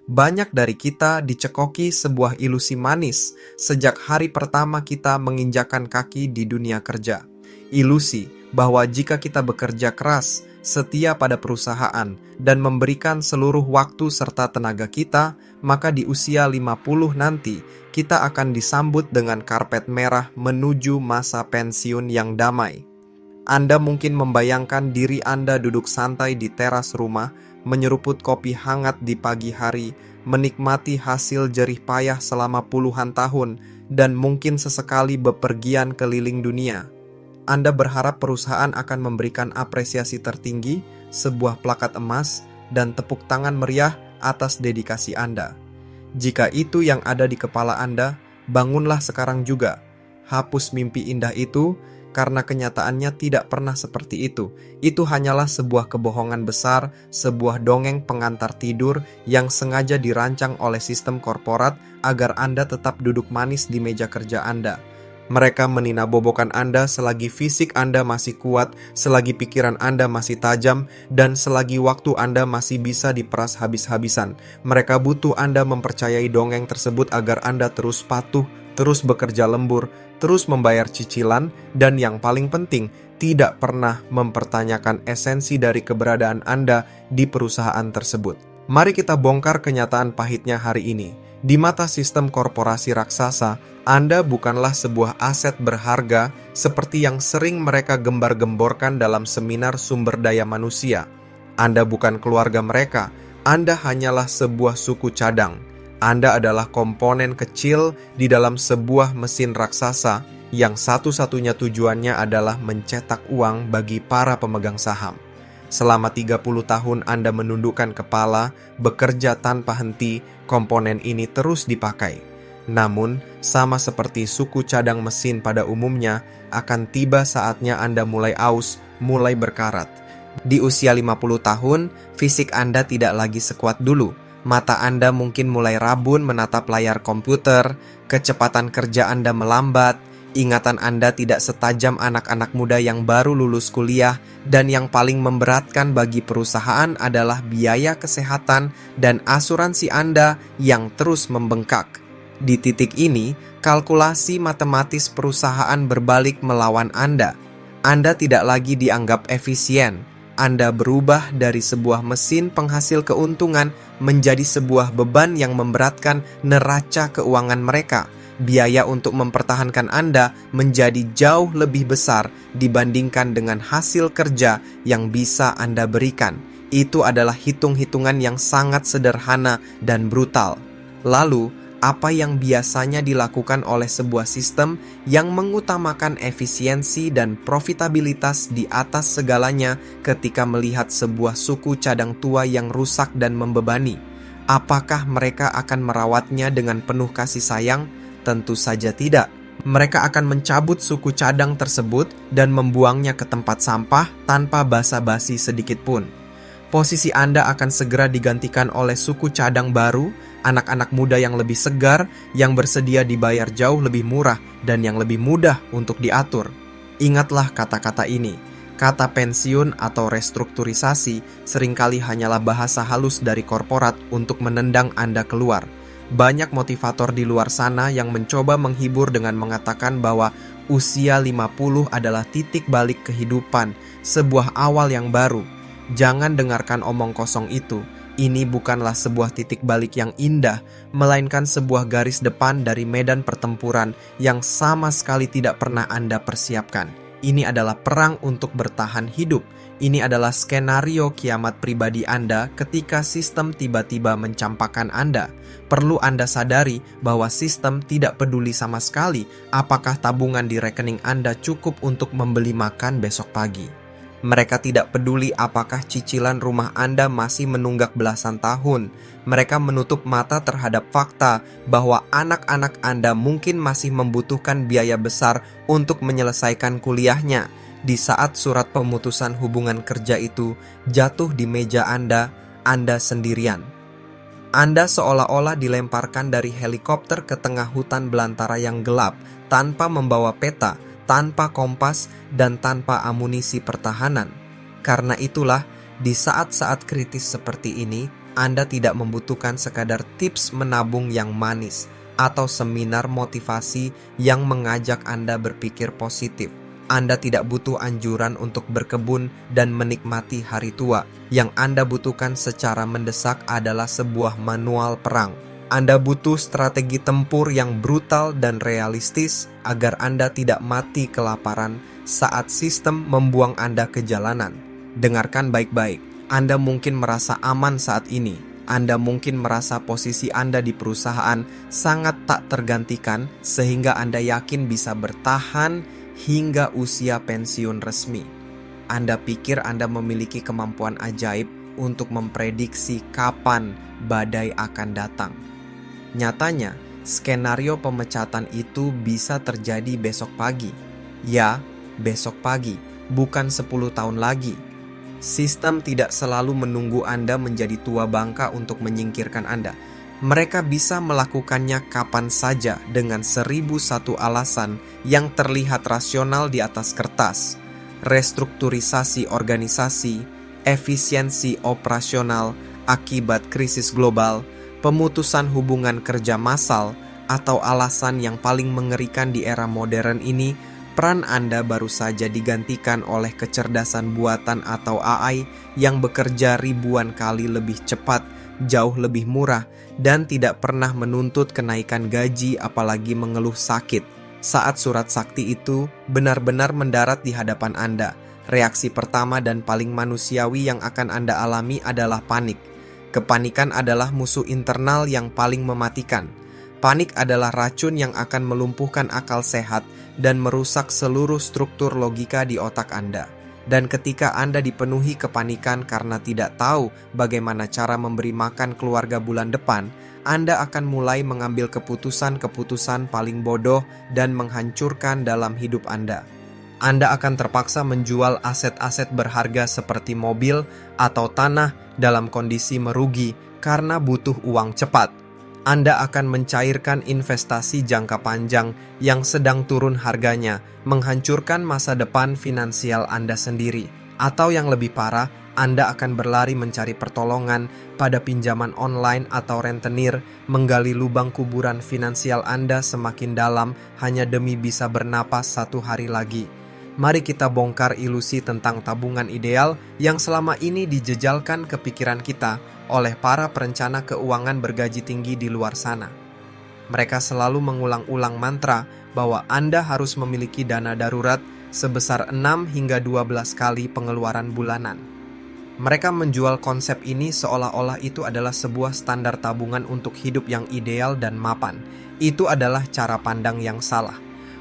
Banyak dari kita dicekoki sebuah ilusi manis sejak hari pertama kita menginjakan kaki di dunia kerja. Ilusi bahwa jika kita bekerja keras, setia pada perusahaan, dan memberikan seluruh waktu serta tenaga kita, maka di usia 50 nanti, kita akan disambut dengan karpet merah menuju masa pensiun yang damai. Anda mungkin membayangkan diri Anda duduk santai di teras rumah, menyeruput kopi hangat di pagi hari, menikmati hasil jerih payah selama puluhan tahun, dan mungkin sesekali bepergian keliling dunia. Anda berharap perusahaan akan memberikan apresiasi tertinggi, sebuah plakat emas, dan tepuk tangan meriah atas dedikasi Anda. Jika itu yang ada di kepala Anda, bangunlah sekarang juga. Hapus mimpi indah itu, karena kenyataannya tidak pernah seperti itu. Itu hanyalah sebuah kebohongan besar, sebuah dongeng pengantar tidur yang sengaja dirancang oleh sistem korporat agar Anda tetap duduk manis di meja kerja Anda. Mereka meninabobokan Anda selagi fisik Anda masih kuat, selagi pikiran Anda masih tajam, dan selagi waktu Anda masih bisa diperas habis-habisan. Mereka butuh Anda mempercayai dongeng tersebut agar Anda terus patuh, terus bekerja lembur, terus membayar cicilan, dan yang paling penting, tidak pernah mempertanyakan esensi dari keberadaan Anda di perusahaan tersebut. Mari kita bongkar kenyataan pahitnya hari ini. Di mata sistem korporasi raksasa, Anda bukanlah sebuah aset berharga seperti yang sering mereka gembar-gemborkan dalam seminar sumber daya manusia. Anda bukan keluarga mereka, Anda hanyalah sebuah suku cadang. Anda adalah komponen kecil di dalam sebuah mesin raksasa yang satu-satunya tujuannya adalah mencetak uang bagi para pemegang saham. Selama 30 tahun Anda menundukkan kepala, bekerja tanpa henti, komponen ini terus dipakai. Namun, sama seperti suku cadang mesin pada umumnya, akan tiba saatnya Anda mulai aus, mulai berkarat. Di usia 50 tahun, fisik Anda tidak lagi sekuat dulu. Mata Anda mungkin mulai rabun menatap layar komputer, kecepatan kerja Anda melambat, ingatan Anda tidak setajam anak-anak muda yang baru lulus kuliah, dan yang paling memberatkan bagi perusahaan adalah biaya kesehatan dan asuransi Anda yang terus membengkak. Di titik ini, kalkulasi matematis perusahaan berbalik melawan Anda. Anda tidak lagi dianggap efisien. Anda berubah dari sebuah mesin penghasil keuntungan menjadi sebuah beban yang memberatkan neraca keuangan mereka. Biaya untuk mempertahankan Anda menjadi jauh lebih besar dibandingkan dengan hasil kerja yang bisa Anda berikan. Itu adalah hitung-hitungan yang sangat sederhana dan brutal. Lalu, apa yang biasanya dilakukan oleh sebuah sistem yang mengutamakan efisiensi dan profitabilitas di atas segalanya ketika melihat sebuah suku cadang tua yang rusak dan membebani? Apakah mereka akan merawatnya dengan penuh kasih sayang? Tentu saja tidak. Mereka akan mencabut suku cadang tersebut dan membuangnya ke tempat sampah tanpa basa-basi sedikit pun. Posisi Anda akan segera digantikan oleh suku cadang baru, anak-anak muda yang lebih segar, yang bersedia dibayar jauh lebih murah dan yang lebih mudah untuk diatur. Ingatlah kata-kata ini. Kata pensiun atau restrukturisasi seringkali hanyalah bahasa halus dari korporat untuk menendang Anda keluar. Banyak motivator di luar sana yang mencoba menghibur dengan mengatakan bahwa usia 50 adalah titik balik kehidupan, sebuah awal yang baru. Jangan dengarkan omong kosong itu. Ini bukanlah sebuah titik balik yang indah, melainkan sebuah garis depan dari medan pertempuran yang sama sekali tidak pernah Anda persiapkan. Ini adalah perang untuk bertahan hidup. Ini adalah skenario kiamat pribadi Anda ketika sistem tiba-tiba mencampakkan Anda. Perlu Anda sadari bahwa sistem tidak peduli sama sekali apakah tabungan di rekening Anda cukup untuk membeli makan besok pagi. Mereka tidak peduli apakah cicilan rumah Anda masih menunggak belasan tahun. Mereka menutup mata terhadap fakta bahwa anak-anak Anda mungkin masih membutuhkan biaya besar untuk menyelesaikan kuliahnya. Di saat surat pemutusan hubungan kerja itu jatuh di meja Anda sendirian. Anda seolah-olah dilemparkan dari helikopter ke tengah hutan belantara yang gelap, tanpa membawa peta, tanpa kompas, dan tanpa amunisi pertahanan. Karena itulah, di saat-saat kritis seperti ini, Anda tidak membutuhkan sekadar tips menabung yang manis atau seminar motivasi yang mengajak Anda berpikir positif. Anda tidak butuh anjuran untuk berkebun dan menikmati hari tua. Yang Anda butuhkan secara mendesak adalah sebuah manual perang. Anda butuh strategi tempur yang brutal dan realistis agar Anda tidak mati kelaparan saat sistem membuang Anda ke jalanan. Dengarkan baik-baik. Anda mungkin merasa aman saat ini. Anda mungkin merasa posisi Anda di perusahaan sangat tak tergantikan sehingga Anda yakin bisa bertahan hingga usia pensiun resmi. Anda pikir Anda memiliki kemampuan ajaib untuk memprediksi kapan badai akan datang. Nyatanya, skenario pemecatan itu bisa terjadi besok pagi. Ya, besok pagi, bukan 10 tahun lagi. Sistem tidak selalu menunggu Anda menjadi tua bangka untuk menyingkirkan Anda. Mereka bisa melakukannya kapan saja dengan 1001 alasan yang terlihat rasional di atas kertas. Restrukturisasi organisasi, efisiensi operasional akibat krisis global, pemutusan hubungan kerja massal, atau alasan yang paling mengerikan di era modern ini, peran Anda baru saja digantikan oleh kecerdasan buatan atau AI yang bekerja ribuan kali lebih cepat, jauh lebih murah, dan tidak pernah menuntut kenaikan gaji apalagi mengeluh sakit. Saat surat sakti itu benar-benar mendarat di hadapan Anda, reaksi pertama dan paling manusiawi yang akan Anda alami adalah panik. Kepanikan adalah musuh internal yang paling mematikan. Panik adalah racun yang akan melumpuhkan akal sehat dan merusak seluruh struktur logika di otak Anda. Dan ketika Anda dipenuhi kepanikan karena tidak tahu bagaimana cara memberi makan keluarga bulan depan, Anda akan mulai mengambil keputusan-keputusan paling bodoh dan menghancurkan dalam hidup Anda. Anda akan terpaksa menjual aset-aset berharga seperti mobil atau tanah dalam kondisi merugi karena butuh uang cepat. Anda akan mencairkan investasi jangka panjang yang sedang turun harganya, menghancurkan masa depan finansial Anda sendiri. Atau yang lebih parah, Anda akan berlari mencari pertolongan pada pinjaman online atau rentenir, menggali lubang kuburan finansial Anda semakin dalam hanya demi bisa bernapas satu hari lagi. Mari kita bongkar ilusi tentang tabungan ideal yang selama ini dijejalkan ke pikiran kita oleh para perencana keuangan bergaji tinggi di luar sana. Mereka selalu mengulang-ulang mantra bahwa Anda harus memiliki dana darurat sebesar 6 hingga 12 kali pengeluaran bulanan. Mereka menjual konsep ini seolah-olah itu adalah sebuah standar tabungan untuk hidup yang ideal dan mapan. Itu adalah cara pandang yang salah.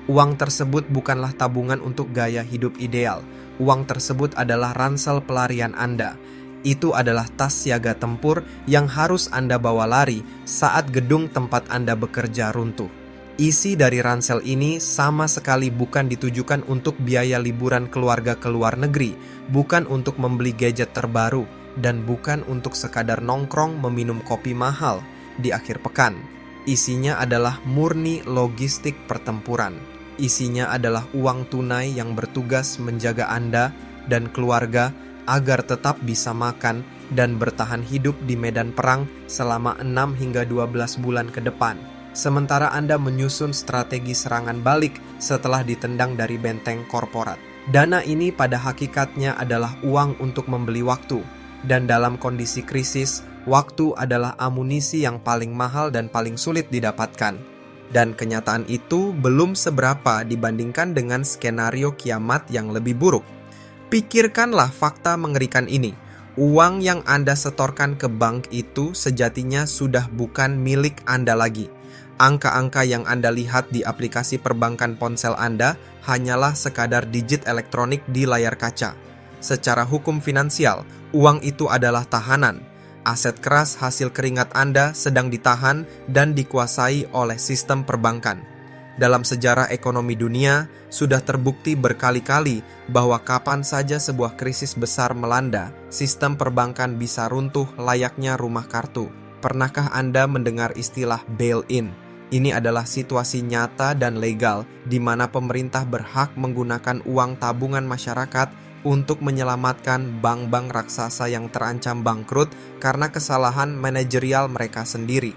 Uang tersebut bukanlah tabungan untuk gaya hidup ideal. Uang tersebut adalah ransel pelarian Anda. Itu adalah tas siaga tempur yang harus Anda bawa lari saat gedung tempat Anda bekerja runtuh. Isi dari ransel ini sama sekali bukan ditujukan untuk biaya liburan keluarga ke luar negeri, bukan untuk membeli gadget terbaru, dan bukan untuk sekadar nongkrong meminum kopi mahal di akhir pekan. Isinya adalah murni logistik pertempuran. Isinya adalah uang tunai yang bertugas menjaga Anda dan keluarga agar tetap bisa makan dan bertahan hidup di medan perang selama 6 hingga 12 bulan ke depan. Sementara Anda menyusun strategi serangan balik setelah ditendang dari benteng korporat. Dana ini pada hakikatnya adalah uang untuk membeli waktu. Dan dalam kondisi krisis, waktu adalah amunisi yang paling mahal dan paling sulit didapatkan. Dan kenyataan itu belum seberapa dibandingkan dengan skenario kiamat yang lebih buruk. Pikirkanlah fakta mengerikan ini. Uang yang Anda setorkan ke bank itu sejatinya sudah bukan milik Anda lagi. Angka-angka yang Anda lihat di aplikasi perbankan ponsel Anda hanyalah sekadar digit elektronik di layar kaca. Secara hukum finansial, uang itu adalah tahanan. Aset keras hasil keringat Anda sedang ditahan dan dikuasai oleh sistem perbankan. Dalam sejarah ekonomi dunia, sudah terbukti berkali-kali bahwa kapan saja sebuah krisis besar melanda, sistem perbankan bisa runtuh layaknya rumah kartu. Pernahkah Anda mendengar istilah bail-in? Ini adalah situasi nyata dan legal di mana pemerintah berhak menggunakan uang tabungan masyarakat untuk menyelamatkan bank-bank raksasa yang terancam bangkrut karena kesalahan manajerial mereka sendiri.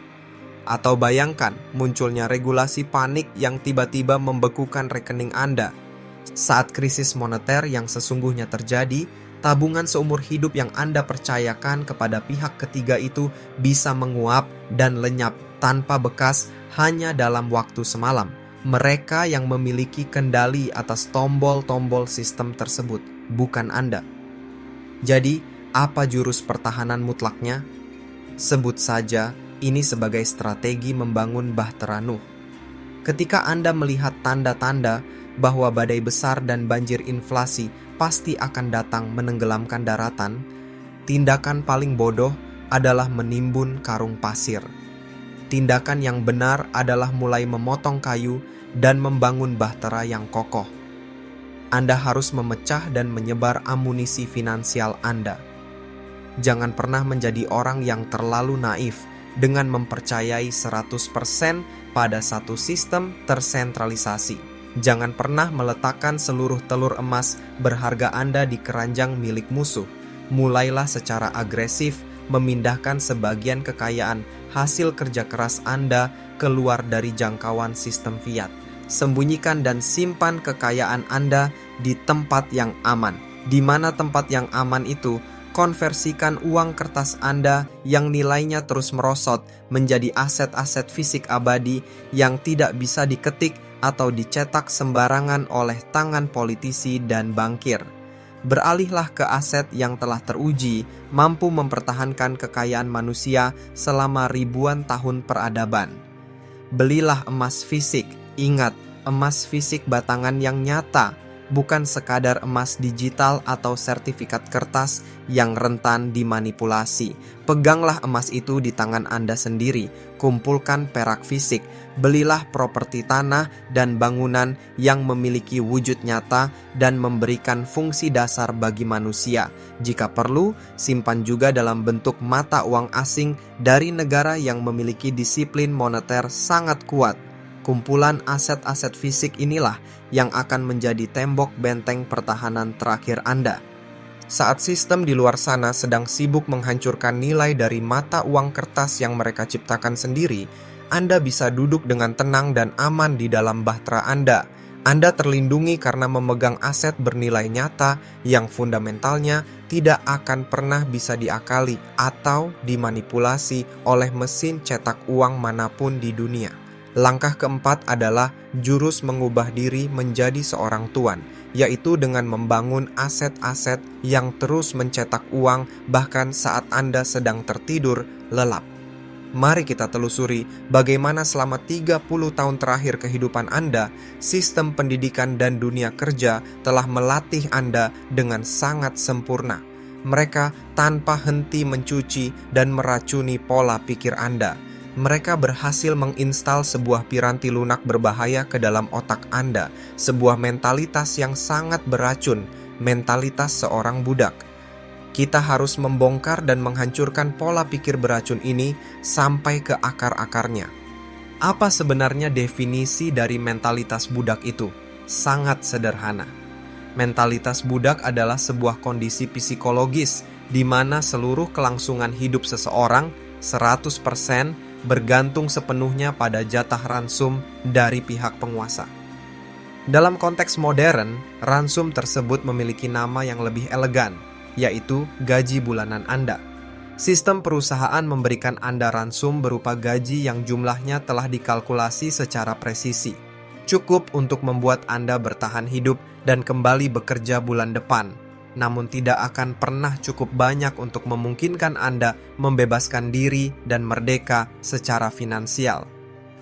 Atau bayangkan munculnya regulasi panik yang tiba-tiba membekukan rekening Anda. Saat krisis moneter yang sesungguhnya terjadi, tabungan seumur hidup yang Anda percayakan kepada pihak ketiga itu bisa menguap dan lenyap tanpa bekas hanya dalam waktu semalam. Mereka yang memiliki kendali atas tombol-tombol sistem tersebut, bukan Anda. Jadi, apa jurus pertahanan mutlaknya? Sebut saja ini sebagai strategi membangun Bahtera Nuh. Ketika Anda melihat tanda-tanda bahwa badai besar dan banjir inflasi pasti akan datang menenggelamkan daratan, tindakan paling bodoh adalah menimbun karung pasir. Tindakan yang benar adalah mulai memotong kayu dan membangun bahtera yang kokoh. Anda harus memecah dan menyebar amunisi finansial Anda. Jangan pernah menjadi orang yang terlalu naif dengan mempercayai 100% pada satu sistem tersentralisasi. Jangan pernah meletakkan seluruh telur emas berharga Anda di keranjang milik musuh. Mulailah secara agresif memindahkan sebagian kekayaan hasil kerja keras Anda keluar dari jangkauan sistem fiat. Sembunyikan dan simpan kekayaan Anda di tempat yang aman. Di mana tempat yang aman itu, konversikan uang kertas Anda yang nilainya terus merosot menjadi aset-aset fisik abadi yang tidak bisa diketik atau dicetak sembarangan oleh tangan politisi dan bankir. Beralihlah ke aset yang telah teruji, mampu mempertahankan kekayaan manusia selama ribuan tahun peradaban. Belilah emas fisik. Ingat, emas fisik batangan yang nyata, bukan sekadar emas digital atau sertifikat kertas yang rentan dimanipulasi. Peganglah emas itu di tangan Anda sendiri. Kumpulkan perak fisik. Belilah properti tanah dan bangunan yang memiliki wujud nyata dan memberikan fungsi dasar bagi manusia. Jika perlu, simpan juga dalam bentuk mata uang asing dari negara yang memiliki disiplin moneter sangat kuat. Kumpulan aset-aset fisik inilah yang akan menjadi tembok benteng pertahanan terakhir Anda. Saat sistem di luar sana sedang sibuk menghancurkan nilai dari mata uang kertas yang mereka ciptakan sendiri, Anda bisa duduk dengan tenang dan aman di dalam bahtera Anda. Anda terlindungi karena memegang aset bernilai nyata yang fundamentalnya tidak akan pernah bisa diakali atau dimanipulasi oleh mesin cetak uang manapun di dunia. Langkah keempat adalah jurus mengubah diri menjadi seorang tuan, yaitu dengan membangun aset-aset yang terus mencetak uang bahkan saat Anda sedang tertidur lelap. Mari kita telusuri bagaimana selama 30 tahun terakhir kehidupan Anda, sistem pendidikan dan dunia kerja telah melatih Anda dengan sangat sempurna. Mereka tanpa henti mencuci dan meracuni pola pikir Anda. Mereka berhasil menginstal sebuah piranti lunak berbahaya ke dalam otak Anda, sebuah mentalitas yang sangat beracun, mentalitas seorang budak. Kita harus membongkar dan menghancurkan pola pikir beracun ini sampai ke akar-akarnya. Apa sebenarnya definisi dari mentalitas budak itu? Sangat sederhana. Mentalitas budak adalah sebuah kondisi psikologis di mana seluruh kelangsungan hidup seseorang 100% bergantung sepenuhnya pada jatah ransum dari pihak penguasa. Dalam konteks modern, ransum tersebut memiliki nama yang lebih elegan, yaitu gaji bulanan Anda. Sistem perusahaan memberikan Anda ransum berupa gaji yang jumlahnya telah dikalkulasi secara presisi. Cukup untuk membuat Anda bertahan hidup dan kembali bekerja bulan depan. Namun tidak akan pernah cukup banyak untuk memungkinkan Anda membebaskan diri dan merdeka secara finansial.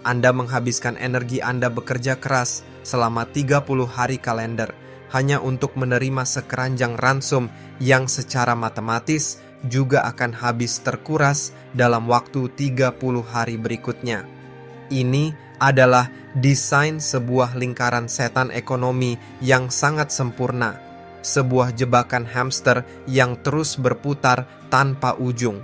Anda menghabiskan energi Anda bekerja keras selama 30 hari kalender hanya untuk menerima sekeranjang ransum yang secara matematis juga akan habis terkuras dalam waktu 30 hari berikutnya. Ini adalah desain sebuah lingkaran setan ekonomi yang sangat sempurna. Sebuah jebakan hamster yang terus berputar tanpa ujung.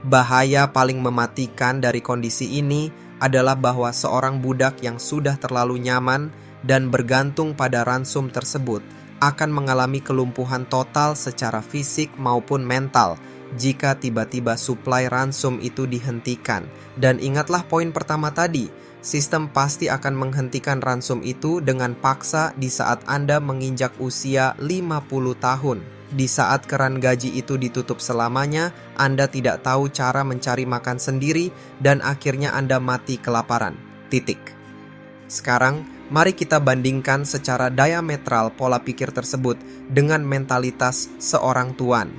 Bahaya paling mematikan dari kondisi ini adalah bahwa seorang budak yang sudah terlalu nyaman dan bergantung pada ransum tersebut akan mengalami kelumpuhan total secara fisik maupun mental jika tiba-tiba suplai ransum itu dihentikan. Dan ingatlah poin pertama tadi, sistem pasti akan menghentikan ransum itu dengan paksa di saat Anda menginjak usia 50 tahun. Di saat keran gaji itu ditutup selamanya, Anda tidak tahu cara mencari makan sendiri dan akhirnya Anda mati kelaparan. Titik. Sekarang, mari kita bandingkan secara diametral pola pikir tersebut dengan mentalitas seorang tuan.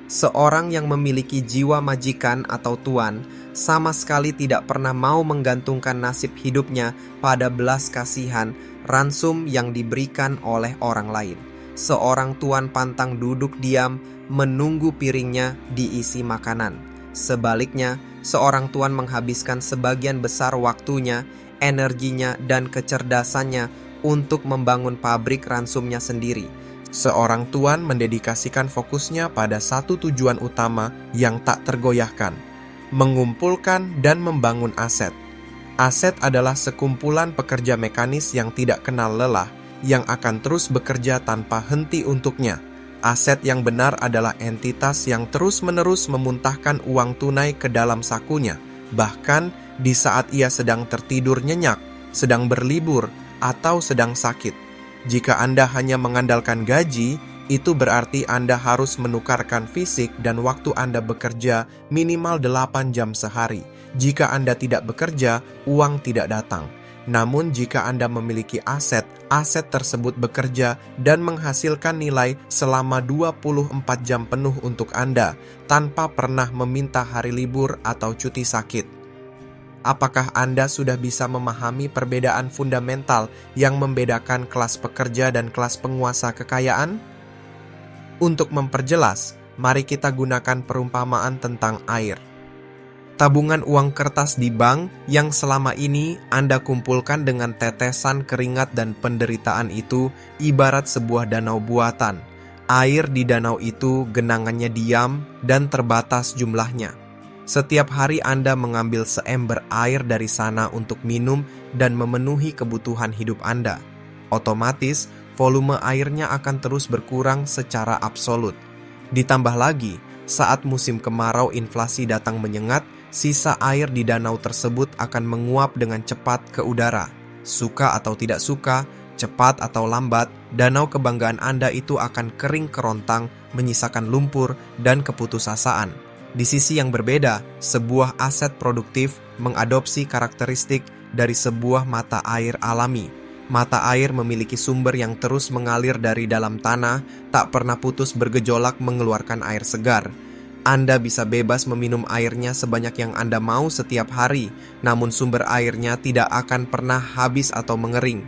Seorang yang memiliki jiwa majikan atau tuan sama sekali tidak pernah mau menggantungkan nasib hidupnya pada belas kasihan ransum yang diberikan oleh orang lain. Seorang tuan pantang duduk diam menunggu piringnya diisi makanan. Sebaliknya, seorang tuan menghabiskan sebagian besar waktunya, energinya, dan kecerdasannya untuk membangun pabrik ransumnya sendiri. Seorang tuan mendedikasikan fokusnya pada satu tujuan utama yang tak tergoyahkan, mengumpulkan dan membangun aset. Aset adalah sekumpulan pekerja mekanis yang tidak kenal lelah, yang akan terus bekerja tanpa henti untuknya. Aset yang benar adalah entitas yang terus-menerus memuntahkan uang tunai ke dalam sakunya, bahkan di saat ia sedang tertidur nyenyak, sedang berlibur, atau sedang sakit. Jika Anda hanya mengandalkan gaji, itu berarti Anda harus menukarkan fisik dan waktu Anda bekerja minimal 8 jam sehari. Jika Anda tidak bekerja, uang tidak datang. Namun jika Anda memiliki aset, aset tersebut bekerja dan menghasilkan nilai selama 24 jam penuh untuk Anda, tanpa pernah meminta hari libur atau cuti sakit. Apakah Anda sudah bisa memahami perbedaan fundamental yang membedakan kelas pekerja dan kelas penguasa kekayaan? Untuk memperjelas, mari kita gunakan perumpamaan tentang air. Tabungan uang kertas di bank yang selama ini Anda kumpulkan dengan tetesan keringat dan penderitaan itu ibarat sebuah danau buatan. Air di danau itu genangannya diam dan terbatas jumlahnya. Setiap hari Anda mengambil seember air dari sana untuk minum dan memenuhi kebutuhan hidup Anda. Otomatis, volume airnya akan terus berkurang secara absolut. Ditambah lagi, saat musim kemarau inflasi datang menyengat, sisa air di danau tersebut akan menguap dengan cepat ke udara. Suka atau tidak suka, cepat atau lambat, danau kebanggaan Anda itu akan kering kerontang, menyisakan lumpur dan keputusasaan. Di sisi yang berbeda, sebuah aset produktif mengadopsi karakteristik dari sebuah mata air alami. Mata air memiliki sumber yang terus mengalir dari dalam tanah, tak pernah putus bergejolak mengeluarkan air segar. Anda bisa bebas meminum airnya sebanyak yang Anda mau setiap hari, namun sumber airnya tidak akan pernah habis atau mengering.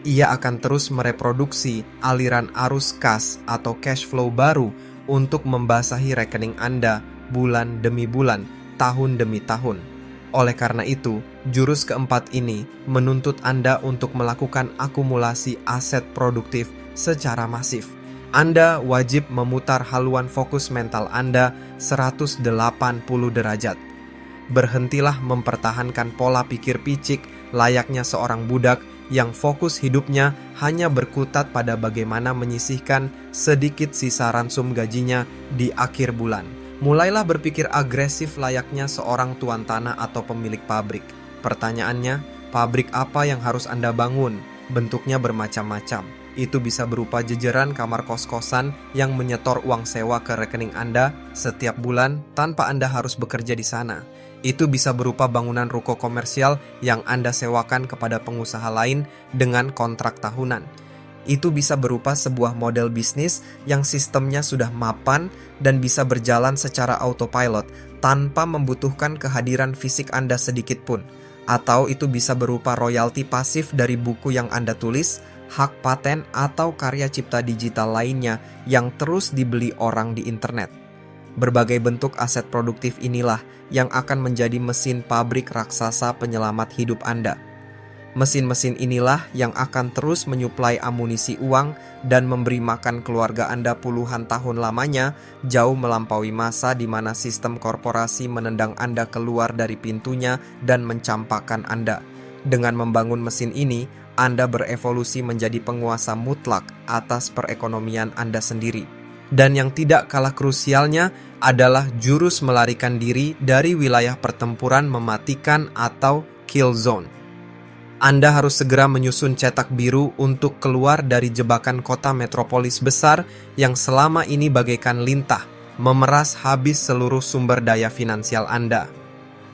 Ia akan terus mereproduksi aliran arus kas atau cash flow baru untuk membasahi rekening Anda bulan demi bulan, tahun demi tahun. Oleh karena itu, jurus keempat ini menuntut Anda untuk melakukan akumulasi aset produktif secara masif. Anda wajib memutar haluan fokus mental Anda 180 derajat. Berhentilah mempertahankan pola pikir picik layaknya seorang budak yang fokus hidupnya hanya berkutat pada bagaimana menyisihkan sedikit sisa ransum gajinya di akhir bulan. Mulailah berpikir agresif layaknya seorang tuan tanah atau pemilik pabrik. Pertanyaannya, pabrik apa yang harus Anda bangun? Bentuknya bermacam-macam. Itu bisa berupa jejeran kamar kos-kosan yang menyetor uang sewa ke rekening Anda setiap bulan tanpa Anda harus bekerja di sana. Itu bisa berupa bangunan ruko komersial yang Anda sewakan kepada pengusaha lain dengan kontrak tahunan. Itu bisa berupa sebuah model bisnis yang sistemnya sudah mapan dan bisa berjalan secara autopilot tanpa membutuhkan kehadiran fisik Anda sedikit pun. Atau itu bisa berupa royalti pasif dari buku yang Anda tulis, hak paten atau karya cipta digital lainnya yang terus dibeli orang di internet. Berbagai bentuk aset produktif inilah yang akan menjadi mesin pabrik raksasa penyelamat hidup Anda. Mesin-mesin inilah yang akan terus menyuplai amunisi uang dan memberi makan keluarga Anda puluhan tahun lamanya, jauh melampaui masa di mana sistem korporasi menendang Anda keluar dari pintunya dan mencampakkan Anda. Dengan membangun mesin ini, Anda berevolusi menjadi penguasa mutlak atas perekonomian Anda sendiri. Dan yang tidak kalah krusialnya adalah jurus melarikan diri dari wilayah pertempuran mematikan atau kill zone. Anda harus segera menyusun cetak biru untuk keluar dari jebakan kota metropolis besar yang selama ini bagaikan lintah, memeras habis seluruh sumber daya finansial Anda.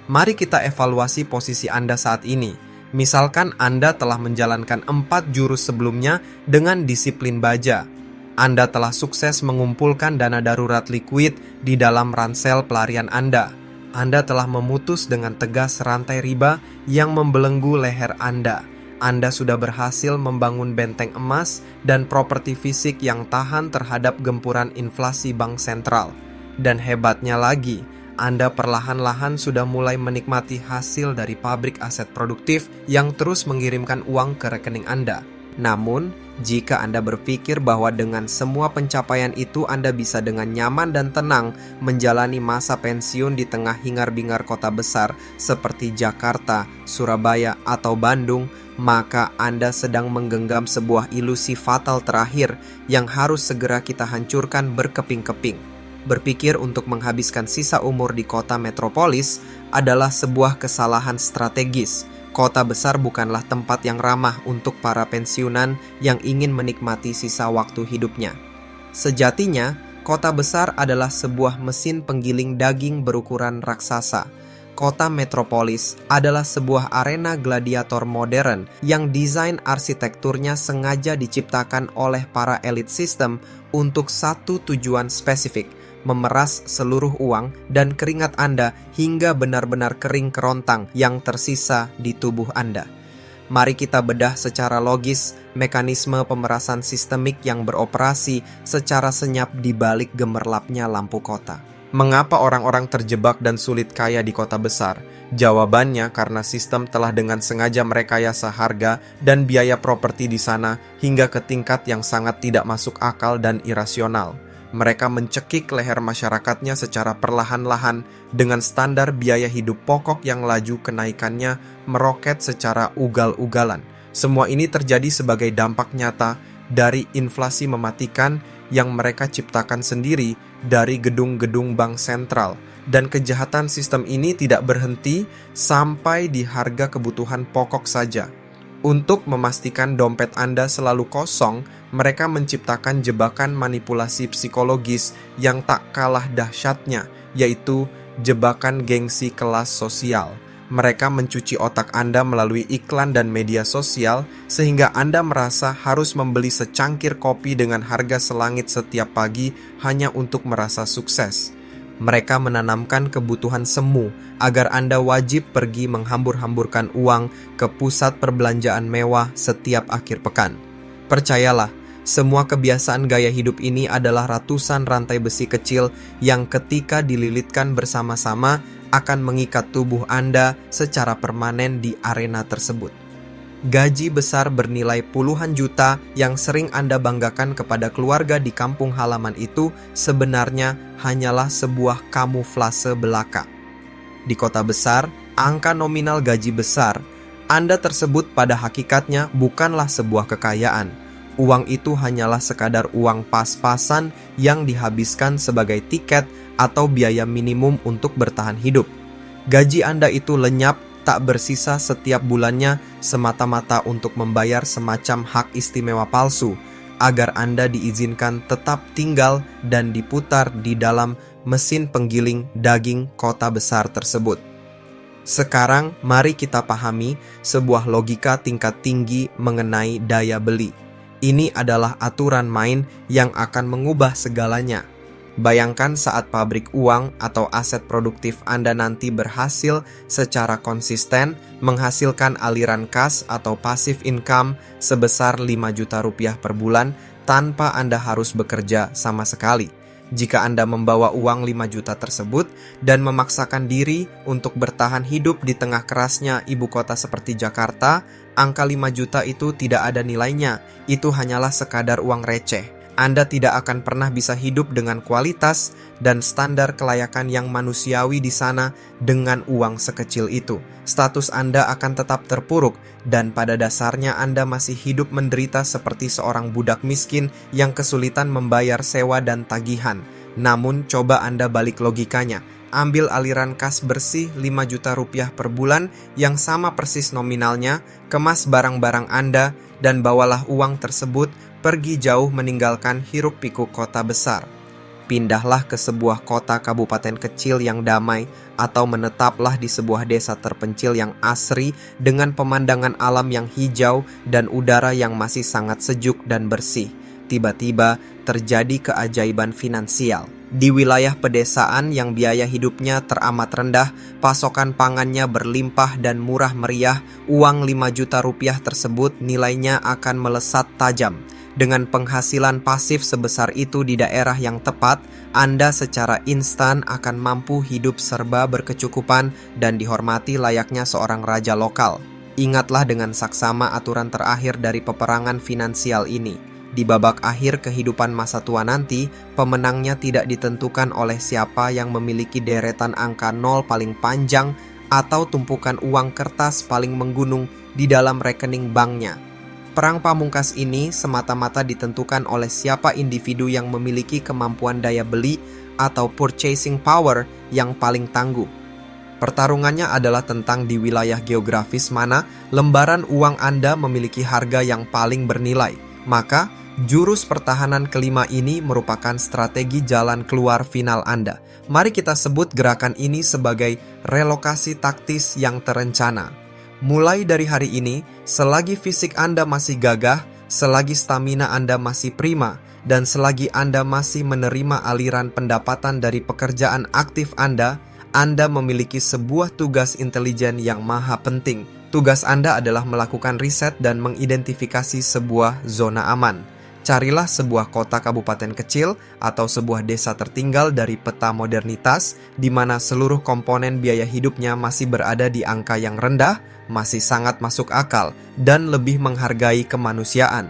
Mari kita evaluasi posisi Anda saat ini. Misalkan Anda telah menjalankan 4 jurus sebelumnya dengan disiplin baja. Anda telah sukses mengumpulkan dana darurat likuid di dalam ransel pelarian Anda. Anda telah memutus dengan tegas rantai riba yang membelenggu leher Anda. Anda sudah berhasil membangun benteng emas dan properti fisik yang tahan terhadap gempuran inflasi bank sentral. Dan hebatnya lagi, Anda perlahan-lahan sudah mulai menikmati hasil dari pabrik aset produktif yang terus mengirimkan uang ke rekening Anda. Namun, jika Anda berpikir bahwa dengan semua pencapaian itu Anda bisa dengan nyaman dan tenang menjalani masa pensiun di tengah hingar-bingar kota besar seperti Jakarta, Surabaya, atau Bandung, maka Anda sedang menggenggam sebuah ilusi fatal terakhir yang harus segera kita hancurkan berkeping-keping. Berpikir untuk menghabiskan sisa umur di kota metropolis adalah sebuah kesalahan strategis. Kota besar bukanlah tempat yang ramah untuk para pensiunan yang ingin menikmati sisa waktu hidupnya. Sejatinya, kota besar adalah sebuah mesin penggiling daging berukuran raksasa. Kota metropolis adalah sebuah arena gladiator modern yang desain arsitekturnya sengaja diciptakan oleh para elit sistem untuk satu tujuan spesifik, memeras seluruh uang dan keringat Anda hingga benar-benar kering kerontang yang tersisa di tubuh Anda. Mari kita bedah secara logis mekanisme pemerasan sistemik yang beroperasi secara senyap di balik gemerlapnya lampu kota. Mengapa orang-orang terjebak dan sulit kaya di kota besar? Jawabannya karena sistem telah dengan sengaja merekayasa harga dan biaya properti di sana hingga ke tingkat yang sangat tidak masuk akal dan irasional. Mereka mencekik leher masyarakatnya secara perlahan-lahan dengan standar biaya hidup pokok yang laju kenaikannya meroket secara ugal-ugalan. Semua ini terjadi sebagai dampak nyata dari inflasi mematikan yang mereka ciptakan sendiri dari gedung-gedung bank sentral. Dan kejahatan sistem ini tidak berhenti sampai di harga kebutuhan pokok saja. Untuk memastikan dompet Anda selalu kosong, mereka menciptakan jebakan manipulasi psikologis yang tak kalah dahsyatnya, yaitu jebakan gengsi kelas sosial. Mereka mencuci otak Anda melalui iklan dan media sosial, sehingga Anda merasa harus membeli secangkir kopi dengan harga selangit setiap pagi hanya untuk merasa sukses. Mereka menanamkan kebutuhan semu agar Anda wajib pergi menghambur-hamburkan uang ke pusat perbelanjaan mewah setiap akhir pekan. Percayalah, semua kebiasaan gaya hidup ini adalah ratusan rantai besi kecil yang ketika dililitkan bersama-sama akan mengikat tubuh Anda secara permanen di arena tersebut. Gaji besar bernilai puluhan juta yang sering Anda banggakan kepada keluarga di kampung halaman itu sebenarnya hanyalah sebuah kamuflase belaka. Di kota besar, angka nominal gaji besar Anda tersebut pada hakikatnya bukanlah sebuah kekayaan. Uang itu hanyalah sekadar uang pas-pasan yang dihabiskan sebagai tiket atau biaya minimum untuk bertahan hidup. Gaji Anda itu lenyap tak bersisa setiap bulannya semata-mata untuk membayar semacam hak istimewa palsu agar Anda diizinkan tetap tinggal dan diputar di dalam mesin penggiling daging kota besar tersebut. Sekarang mari kita pahami sebuah logika tingkat tinggi mengenai daya beli. Ini adalah aturan main yang akan mengubah segalanya. Bayangkan saat pabrik uang atau aset produktif Anda nanti berhasil secara konsisten menghasilkan aliran kas atau passive income sebesar 5 juta rupiah per bulan tanpa Anda harus bekerja sama sekali. Jika Anda membawa uang 5 juta tersebut dan memaksakan diri untuk bertahan hidup di tengah kerasnya ibu kota seperti Jakarta, angka 5 juta itu tidak ada nilainya. Itu hanyalah sekadar uang receh. Anda tidak akan pernah bisa hidup dengan kualitas dan standar kelayakan yang manusiawi di sana dengan uang sekecil itu. Status Anda akan tetap terpuruk dan pada dasarnya Anda masih hidup menderita seperti seorang budak miskin yang kesulitan membayar sewa dan tagihan. Namun coba Anda balik logikanya. Ambil aliran kas bersih 5 juta rupiah per bulan yang sama persis nominalnya, kemas barang-barang Anda, dan bawalah uang tersebut pergi jauh meninggalkan hiruk-pikuk kota besar. Pindahlah ke sebuah kota kabupaten kecil yang damai atau menetaplah di sebuah desa terpencil yang asri dengan pemandangan alam yang hijau dan udara yang masih sangat sejuk dan bersih. Tiba-tiba terjadi keajaiban finansial. Di wilayah pedesaan yang biaya hidupnya teramat rendah, pasokan pangannya berlimpah dan murah meriah, uang 5 juta rupiah tersebut nilainya akan melesat tajam. Dengan penghasilan pasif sebesar itu di daerah yang tepat, Anda secara instan akan mampu hidup serba berkecukupan dan dihormati layaknya seorang raja lokal. Ingatlah dengan saksama aturan terakhir dari peperangan finansial ini. Di babak akhir kehidupan masa tua nanti, pemenangnya tidak ditentukan oleh siapa yang memiliki deretan angka 0 paling panjang atau tumpukan uang kertas paling menggunung di dalam rekening banknya. Perang pamungkas ini semata-mata ditentukan oleh siapa individu yang memiliki kemampuan daya beli atau purchasing power yang paling tangguh. Pertarungannya adalah tentang di wilayah geografis mana lembaran uang Anda memiliki harga yang paling bernilai. Maka, jurus pertahanan kelima ini merupakan strategi jalan keluar final Anda. Mari kita sebut gerakan ini sebagai relokasi taktis yang terencana. Mulai dari hari ini, selagi fisik Anda masih gagah, selagi stamina Anda masih prima, dan selagi Anda masih menerima aliran pendapatan dari pekerjaan aktif Anda memiliki sebuah tugas intelijen yang maha penting. Tugas Anda adalah melakukan riset dan mengidentifikasi sebuah zona aman. Carilah sebuah kota kabupaten kecil atau sebuah desa tertinggal dari peta modernitas di mana seluruh komponen biaya hidupnya masih berada di angka yang rendah, masih sangat masuk akal, dan lebih menghargai kemanusiaan.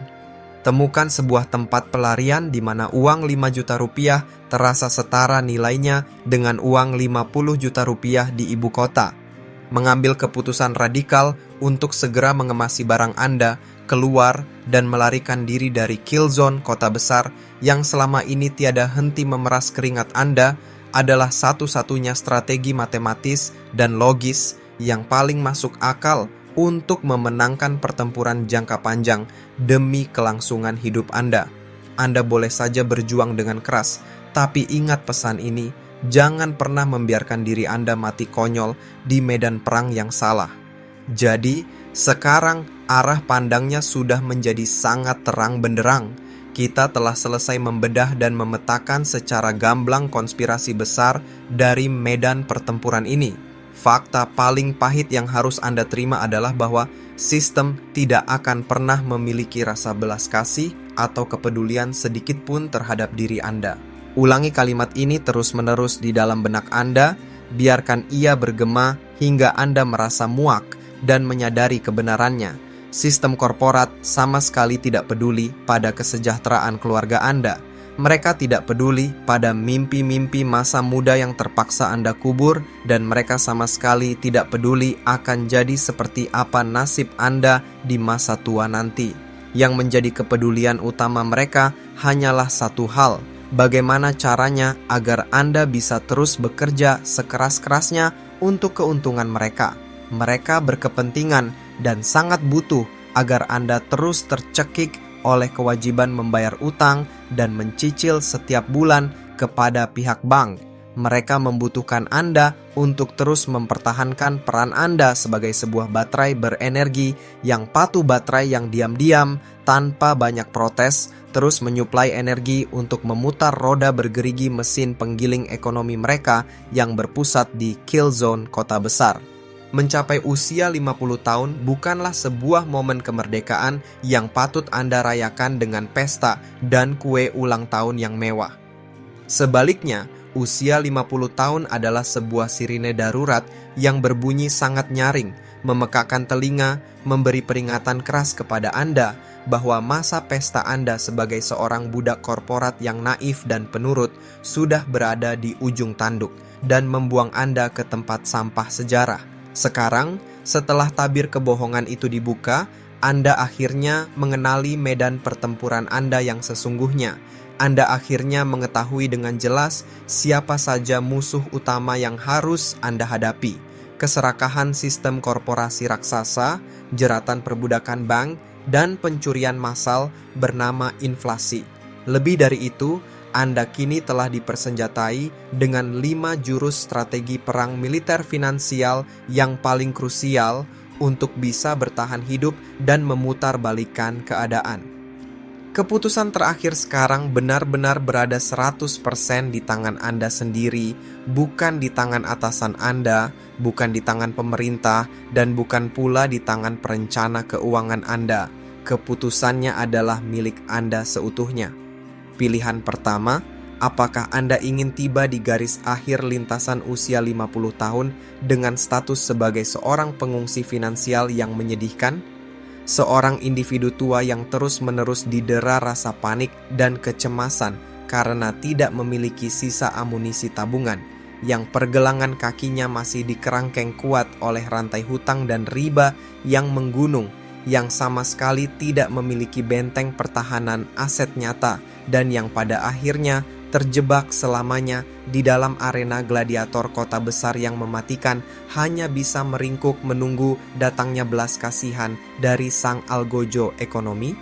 Temukan sebuah tempat pelarian di mana uang 5 juta rupiah terasa setara nilainya dengan uang 50 juta rupiah di ibu kota. Mengambil keputusan radikal untuk segera mengemasi barang Anda, keluar dan melarikan diri dari kill zone kota besar yang selama ini tiada henti memeras keringat Anda adalah satu-satunya strategi matematis dan logis yang paling masuk akal untuk memenangkan pertempuran jangka panjang demi kelangsungan hidup Anda. Anda boleh saja berjuang dengan keras, tapi ingat pesan ini, jangan pernah membiarkan diri Anda mati konyol di medan perang yang salah. Jadi, sekarang arah pandangnya sudah menjadi sangat terang benderang. Kita telah selesai membedah dan memetakan secara gamblang konspirasi besar dari medan pertempuran ini. Fakta paling pahit yang harus Anda terima adalah bahwa sistem tidak akan pernah memiliki rasa belas kasih atau kepedulian sedikit pun terhadap diri Anda. Ulangi kalimat ini terus-menerus di dalam benak Anda, biarkan ia bergema hingga Anda merasa muak dan menyadari kebenarannya. Sistem korporat sama sekali tidak peduli pada kesejahteraan keluarga Anda. Mereka tidak peduli pada mimpi-mimpi masa muda yang terpaksa Anda kubur, dan mereka sama sekali tidak peduli akan jadi seperti apa nasib Anda di masa tua nanti. Yang menjadi kepedulian utama mereka hanyalah satu hal: bagaimana caranya agar Anda bisa terus bekerja sekeras-kerasnya untuk keuntungan mereka. Mereka berkepentingan dan sangat butuh agar Anda terus tercekik oleh kewajiban membayar utang dan mencicil setiap bulan kepada pihak bank. Mereka membutuhkan Anda untuk terus mempertahankan peran Anda sebagai sebuah baterai berenergi yang patuh, baterai yang diam-diam tanpa banyak protes, terus menyuplai energi untuk memutar roda bergerigi mesin penggiling ekonomi mereka yang berpusat di kill zone kota besar. Mencapai usia 50 tahun bukanlah sebuah momen kemerdekaan yang patut Anda rayakan dengan pesta dan kue ulang tahun yang mewah. Sebaliknya, usia 50 tahun adalah sebuah sirine darurat yang berbunyi sangat nyaring, memekakkan telinga, memberi peringatan keras kepada Anda bahwa masa pesta Anda sebagai seorang budak korporat yang naif dan penurut sudah berada di ujung tanduk dan membuang Anda ke tempat sampah sejarah. Sekarang, setelah tabir kebohongan itu dibuka, Anda akhirnya mengenali medan pertempuran Anda yang sesungguhnya. Anda akhirnya mengetahui dengan jelas siapa saja musuh utama yang harus Anda hadapi. Keserakahan sistem korporasi raksasa, jeratan perbudakan bank, dan pencurian massal bernama inflasi. Lebih dari itu, Anda kini telah dipersenjatai dengan 5 jurus strategi perang militer finansial yang paling krusial untuk bisa bertahan hidup dan memutarbalikkan keadaan. Keputusan terakhir sekarang benar-benar berada 100% di tangan Anda sendiri, bukan di tangan atasan Anda, bukan di tangan pemerintah, dan bukan pula di tangan perencana keuangan Anda. Keputusannya adalah milik Anda seutuhnya. Pilihan pertama, apakah Anda ingin tiba di garis akhir lintasan usia 50 tahun dengan status sebagai seorang pengungsi finansial yang menyedihkan? Seorang individu tua yang terus-menerus didera rasa panik dan kecemasan karena tidak memiliki sisa amunisi tabungan, yang pergelangan kakinya masih dikerangkeng kuat oleh rantai hutang dan riba yang menggunung, yang sama sekali tidak memiliki benteng pertahanan aset nyata, dan yang pada akhirnya terjebak selamanya di dalam arena gladiator kota besar yang mematikan, hanya bisa meringkuk menunggu datangnya belas kasihan dari sang algojo ekonomi?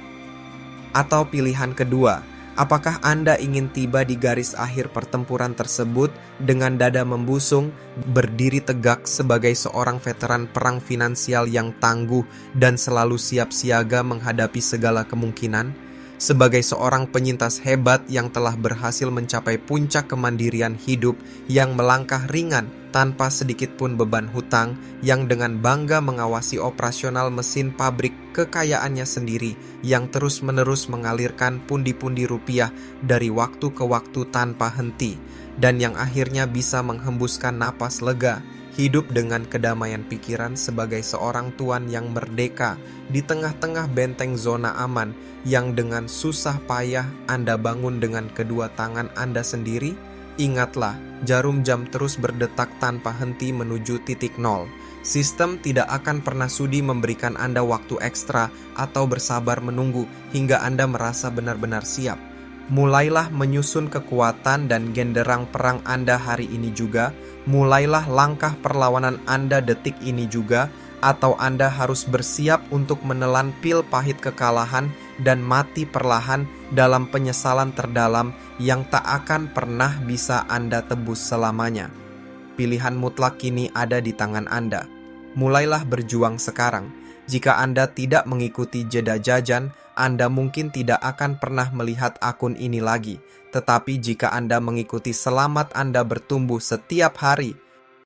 Atau pilihan kedua, apakah Anda ingin tiba di garis akhir pertempuran tersebut dengan dada membusung, berdiri tegak sebagai seorang veteran perang finansial yang tangguh dan selalu siap siaga menghadapi segala kemungkinan? Sebagai seorang penyintas hebat yang telah berhasil mencapai puncak kemandirian hidup, yang melangkah ringan tanpa sedikit pun beban hutang, yang dengan bangga mengawasi operasional mesin pabrik kekayaannya sendiri, yang terus-menerus mengalirkan pundi-pundi rupiah dari waktu ke waktu tanpa henti, dan yang akhirnya bisa menghembuskan napas lega, hidup dengan kedamaian pikiran sebagai seorang tuan yang merdeka di tengah-tengah benteng zona aman yang dengan susah payah Anda bangun dengan kedua tangan Anda sendiri? Ingatlah, jarum jam terus berdetak tanpa henti menuju titik nol. Sistem tidak akan pernah sudi memberikan Anda waktu ekstra atau bersabar menunggu hingga Anda merasa benar-benar siap. Mulailah menyusun kekuatan dan genderang perang Anda hari ini juga. Mulailah langkah perlawanan Anda detik ini juga, atau Anda harus bersiap untuk menelan pil pahit kekalahan dan mati perlahan dalam penyesalan terdalam yang tak akan pernah bisa Anda tebus selamanya. Pilihan mutlak kini ada di tangan Anda. Mulailah berjuang sekarang. Jika Anda tidak mengikuti jeda jajan, Anda mungkin tidak akan pernah melihat akun ini lagi. Tetapi jika Anda mengikuti selamat Anda bertumbuh setiap hari,